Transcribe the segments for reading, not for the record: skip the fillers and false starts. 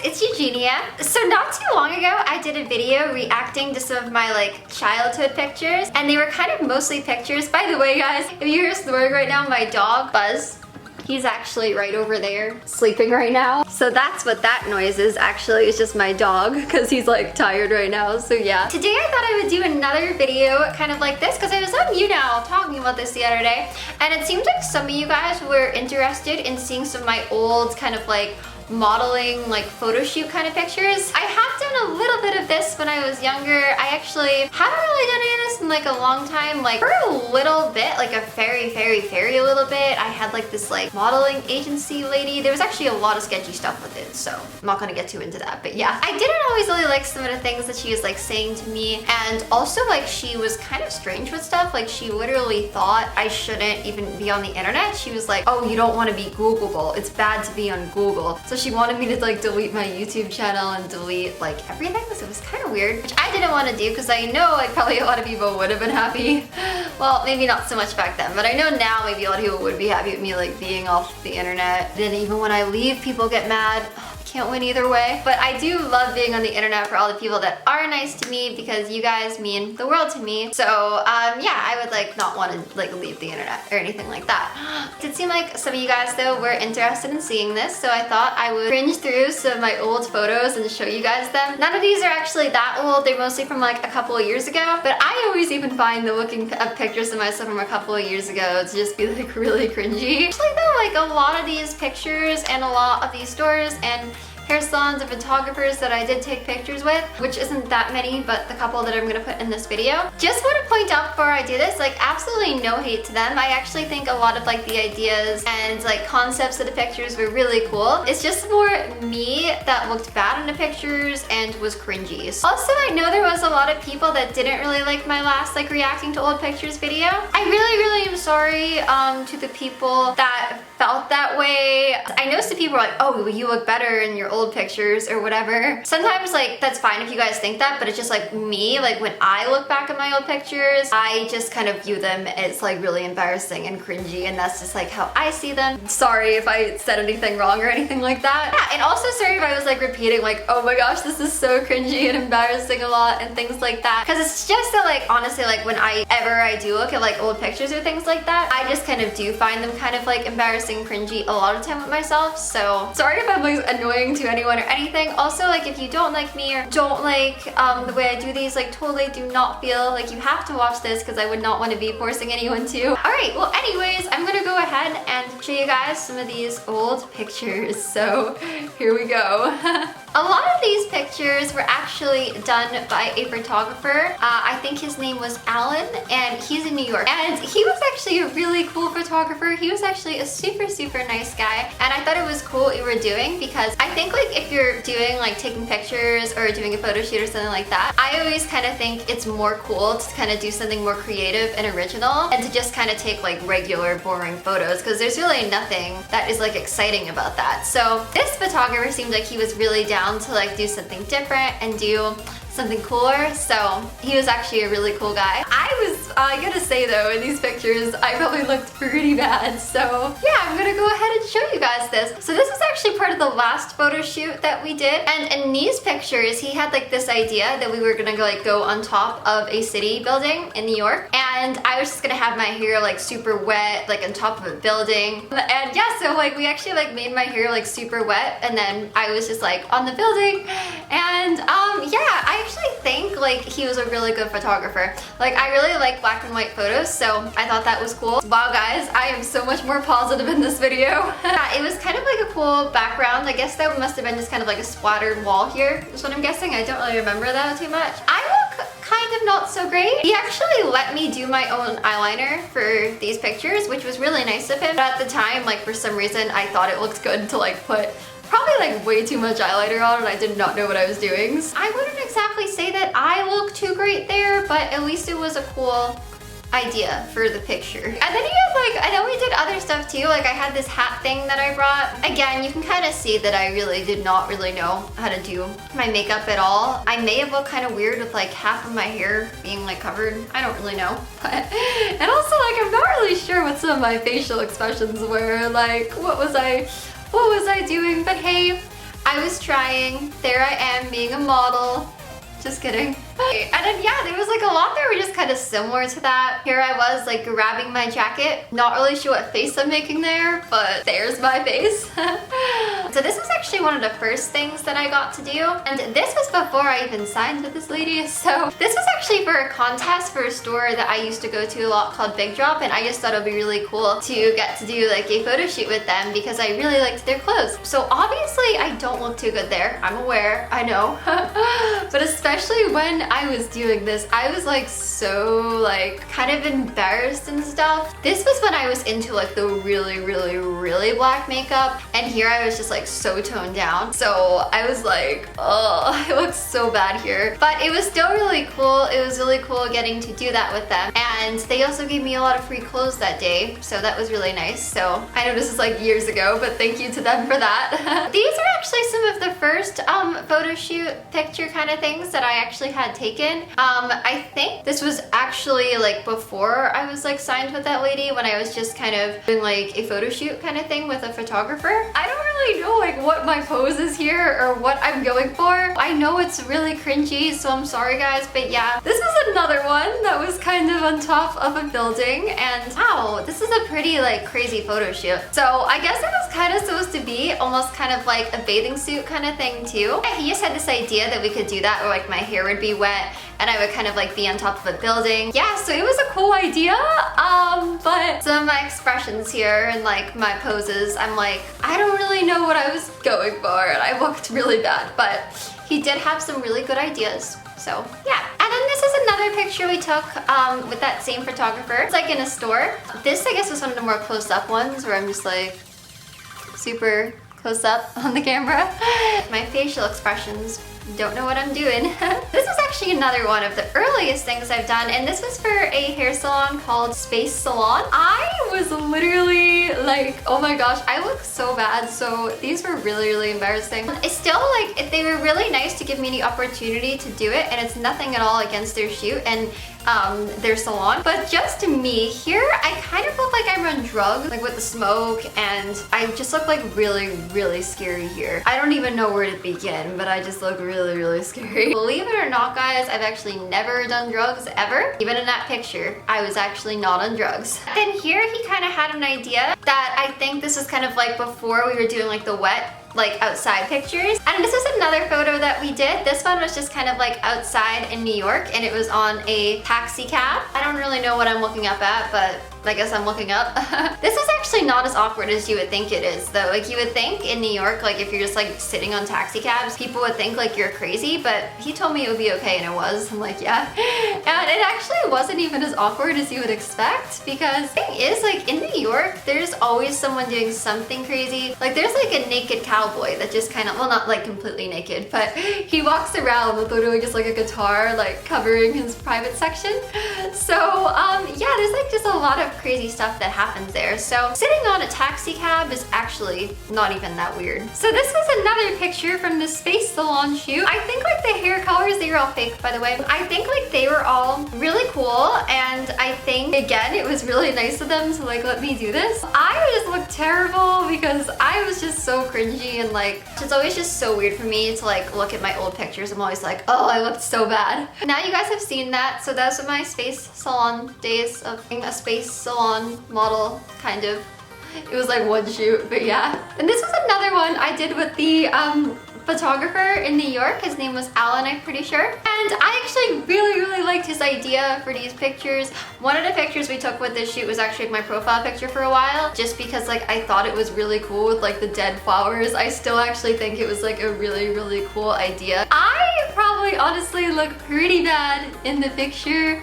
it's Eugenia. So not too long ago, I did a video reacting to some of my like childhood pictures, and they were kind of mostly pictures. By the way, guys, if you hear snoring right now, my dog, Buzz, he's actually right over there sleeping right now. So that's what that noise is actually. It's just my dog because he's like tired right now. So yeah. Today I thought I would do another video kind of like this because I was on YouNow talking about this the other day, and it seems like some of you guys were interested in seeing some of my old kind of like modeling, like photo shoot kind of pictures. I have done a little bit of this when I was younger. I actually haven't really done any of this in like a long time. Like for a little bit, like a very little bit, I had like this like modeling agency lady. There was actually a lot of sketchy stuff with it, so I'm not gonna get too into that, but yeah. I didn't always really like some of the things that she was like saying to me, and also like she was kind of strange with stuff. Like she literally thought I shouldn't even be on the internet. She was like, oh, you don't want to be Googleable. It's bad to be on Google. So she wanted me to like delete my YouTube channel and delete like everything, so it was kind of weird, which I didn't want to do because I know like probably a lot of people would have been happy. Well, maybe not so much back then, but I know now maybe a lot of people would be happy with me like being off the internet. Then even when I leave, people get mad. Can't win either way. But I do love being on the internet for all the people that are nice to me, because you guys mean the world to me. So yeah, I would like not want to like leave the internet or anything like that. It did seem like some of you guys though were interested in seeing this, so I thought I would cringe through some of my old photos and show you guys them. None of these are actually that old. They're mostly from like a couple of years ago, but I always even find the looking up pictures of myself from a couple of years ago to just be like really cringy. Actually though, like a lot of these pictures and a lot of these stores and hair salons and photographers that I did take pictures with, which isn't that many, but the couple that I'm gonna put in this video. Just want to point out before I do this, like absolutely no hate to them. I actually think a lot of like the ideas and like concepts of the pictures were really cool. It's just more me that looked bad in the pictures and was cringy. Also, I know there was a lot of people that didn't really like my last like reacting to old pictures video. I really am sorry to the people that felt that way. I know some people are like, oh, well, you look better in your old pictures or whatever. Sometimes like that's fine if you guys think that, but it's just like me, like when I look back at my old pictures, I just kind of view them as like really embarrassing and cringy, and that's just like how I see them. Sorry if I said anything wrong or anything like that. Yeah, and also sorry if I was like repeating like, oh my gosh, this is so cringy and embarrassing a lot and things like that. Because it's just that like honestly, like when I do look at like old pictures or things like that, I just kind of do find them kind of like embarrassing, cringy a lot of time with myself. So sorry if I'm like annoying to anyone or anything. Also, like if you don't like me or don't like the way I do these, like totally do not feel like you have to watch this, because I would not want to be forcing anyone to. Alright, well anyways, I'm gonna go ahead and show you guys some of these old pictures. So here we go. A lot of these pictures were actually done by a photographer. I think his name was Alan, and he's in New York. And he was actually a really cool photographer. He was actually a super nice guy. And I thought it was cool what you were doing, because I think like if you're doing like taking pictures or doing a photo shoot or something like that, I always kind of think it's more cool to kind of do something more creative and original, and to just kind of take like regular boring photos, because there's really nothing that is like exciting about that. So this photographer seemed like he was really down to like do something different and do something cooler, so he was actually a really cool guy. I gotta say though, in these pictures, I probably looked pretty bad, so yeah, I'm gonna go ahead and show you guys this. So this was actually part of the last photo shoot that we did, and in these pictures, he had like this idea that we were gonna like go on top of a city building in New York, and I was just gonna have my hair like super wet, like on top of a building. And yeah, so like we actually like made my hair like super wet, and then I was just like on the building, and yeah, I actually think like he was a really good photographer. Like I really like black and white photos, so I thought that was cool. Wow guys, I am so much more positive in this video. Yeah, it was kind of like a cool background. I guess that must have been just kind of like a splattered wall here, is what I'm guessing. I don't really remember that too much. I look kind of not so great. He actually let me do my own eyeliner for these pictures, which was really nice of him. But at the time, like for some reason, I thought it looked good to like put probably like way too much eyeliner on, and I did not know what I was doing. I wouldn't exactly say that I look too great there, but at least it was a cool idea for the picture. And then you have like, I know we did other stuff too, like I had this hat thing that I brought. Again, you can kind of see that I really did not really know how to do my makeup at all. I may have looked kind of weird with like half of my hair being like covered. I don't really know. But, and also like I'm not really sure what some of my facial expressions were. Like what was I doing? But hey, I was trying. There I am being a model. Just kidding. And then yeah, there was like a lot that were just kind of similar to that. Here I was like grabbing my jacket. Not really sure what face I'm making there, but there's my face. So this was actually one of the first things that I got to do. And this was before I even signed with this lady. So this was actually for a contest for a store that I used to go to a lot called Big Drop. And I just thought it would be really cool to get to do like a photo shoot with them because I really liked their clothes. So obviously I don't look too good there. I'm aware, I know. But especially when I was doing this, I was like so like kind of embarrassed and stuff. This was when I was into like the really black makeup, and here I was just like so toned down. So I was like, oh, it looks so bad here. But it was still really cool. It was really cool getting to do that with them. And they also gave me a lot of free clothes that day. So that was really nice. So I know this is like years ago, but thank you to them for that. These are actually some of the first photo shoot picture kind of things that I actually had taken. I think this was actually like before I was like signed with that lady, when I was just kind of doing like a photo shoot kind of thing with a photographer. I don't really know like what my pose is here or what I'm going for. I know it's really cringy, so I'm sorry guys, but yeah, this was another one that was kind of on top of a building, and wow, this is a pretty like crazy photo shoot. So I guess it was kind of supposed to be almost kind of like a bathing suit kind of thing too. He just had this idea that we could do that, or like my hair would be wet and I would kind of like be on top of a building. Yeah, so it was a cool idea, but some of my expressions here and like my poses, I'm like, I don't really know what I was going for, and I looked really bad, but he did have some really good ideas. So yeah. And then this is another picture we took with that same photographer. It's like in a store. This I guess was one of the more close-up ones where I'm just like super close up on the camera. My facial expressions, don't know what I'm doing. This is actually another one of the earliest things I've done, and this was for a hair salon called Space Salon. I was literally like, oh my gosh, I look so bad. So these were really embarrassing. It's still like, if they were really nice to give me the opportunity to do it, and it's nothing at all against their shoot and their salon, but just to me here, I kind of look like I'm on drugs, like with the smoke, and I just look like really scary here. I don't even know where to begin, but I just look really scary. Believe it or not guys, I've actually never done drugs ever. Even in that picture, I was actually not on drugs. Then here he kind of had an idea that I think this is kind of like before we were doing like the wet like outside pictures. And this is another photo that we did. This one was just kind of like outside in New York, and it was on a taxi cab. I don't really know what I'm looking up at, but I guess I'm looking up. This is actually not as awkward as you would think it is though. Like you would think in New York, like if you're just like sitting on taxi cabs, people would think like you're crazy, but he told me it would be okay, and it was. I'm like, yeah. And it actually wasn't even as awkward as you would expect, because the thing is, like in New York, there's always someone doing something crazy. Like there's like a naked cowboy that just kind of, well, not like completely naked, but he walks around with literally just like a guitar like covering his private section. So yeah, there's like just a lot of crazy stuff that happens there. So sitting on a taxi cab is actually not even that weird. So this was another picture from the Space Salon shoot. I think like the hair colors, they were all fake by the way. I think like they were all really cool, and I think again it was really nice of them to like let me do this. I just looked terrible because I was just so cringy, and like it's always just so weird for me to like look at my old pictures. I'm always like, oh, I looked so bad. Now you guys have seen that, so those are my Space Salon days of being a Space Salon model, kind of. It was like one shoot, but yeah. And this was another one I did with the photographer in New York. His name was Alan, I'm pretty sure. And I actually really liked his idea for these pictures. One of the pictures we took with this shoot was actually my profile picture for a while, just because like I thought it was really cool with like the dead flowers. I still actually think it was like a really cool idea. I probably honestly look pretty bad in the picture,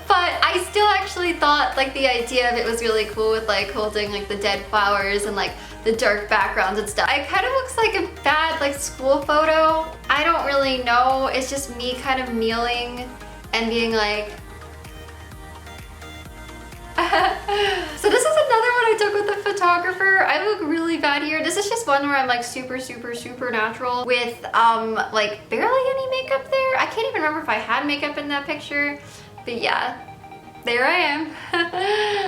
but I still actually thought like the idea of it was really cool with like holding like the dead flowers and like the dark backgrounds and stuff. It kind of looks like a bad like school photo. I don't really know. It's just me kind of kneeling and being like So this is another one I took with the photographer. I look really bad here. This is just one where I'm like super natural with like barely any makeup there. I can't even remember if I had makeup in that picture, but yeah. there I am.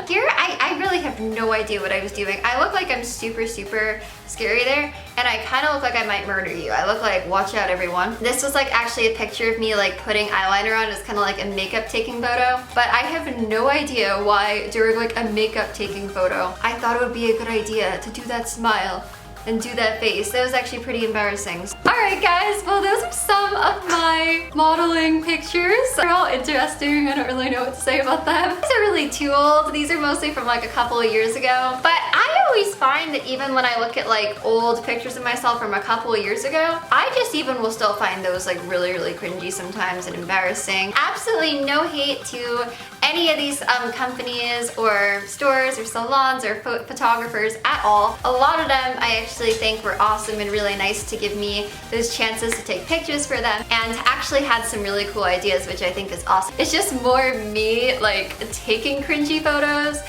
Here, I really have no idea what I was doing. I look like I'm super scary there, and I kind of look like I might murder you. I look like, watch out everyone. This was like actually a picture of me like putting eyeliner on. It's kind of like a makeup taking photo, but I have no idea why during like a makeup taking photo, I thought it would be a good idea to do that smile and do that face. That was actually pretty embarrassing. Alright guys, well those are some of my modeling pictures. They're all interesting. I don't really know what to say about them. These are really too old. These are mostly from like a couple of years ago. But I always find that even when I look at like old pictures of myself from a couple of years ago, I just even will still find those like really cringy sometimes and embarrassing. Absolutely no hate to any of these companies or stores or salons or photographers at all. A lot of them I actually think were awesome and really nice to give me those chances to take pictures for them, and actually had some really cool ideas, which I think is awesome. It's just more me like taking cringy photos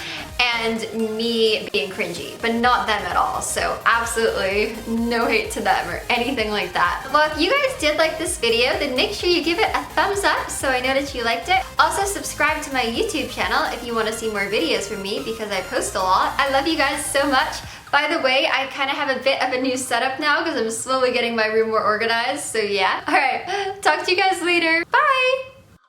and me being cringy, but not them at all. So absolutely no hate to them or anything like that. Well, if you guys did like this video, then make sure you give it a thumbs up so I know that you liked it. Also subscribe to my YouTube channel if you want to see more videos from me, because I post a lot. I love you guys so much. By the way, I kind of have a bit of a new setup now because I'm slowly getting my room more organized, so yeah. Alright, talk to you guys later.